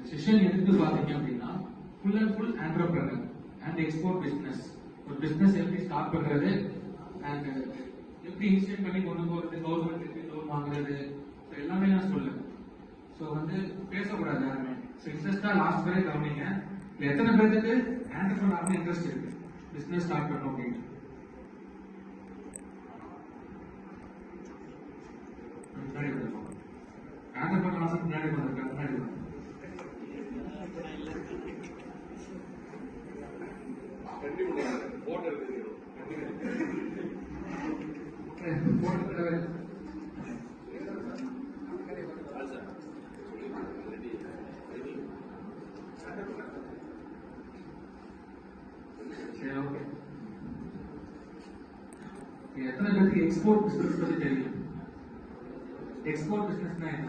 Session எடுத்து பாத்தீங்க அப்படின்னா full and full entrepreneur and export business. ஒரு பிசினஸ் எப்படி ஸ்டார்ட் பண்றது அண்ட் எப்படி இன்ஸ்டன்ட் பண்ணி கொண்டு போறது, கவர்மெண்ட்டுக்கு லோன் வாங்குறது, எல்லாமே நான் சொல்லுவேன். ஸோ வந்து பேசக்கூடாது யாருமே. ஸோ இன்ட்ரெஸ்டா லாஸ்ட் வரை கவனிங்க. எத்தனை பேருக்கு ஆண்டர்பிரனர் இன்ட்ரெஸ்ட் இருக்கு பிசினஸ் ஸ்டார்ட் பண்ணணும் அப்படின்னு? முன்னாடி ஆண்டர்பிரனர் முன்னாடி வந்திருக்காங்க. முன்னாடி எத்தனை பேருக்கு எக்ஸ்போர்ட் பிசினஸ் பத்தி தெரியும்? எக்ஸ்போர்ட் பிசினஸ்னா என்ன?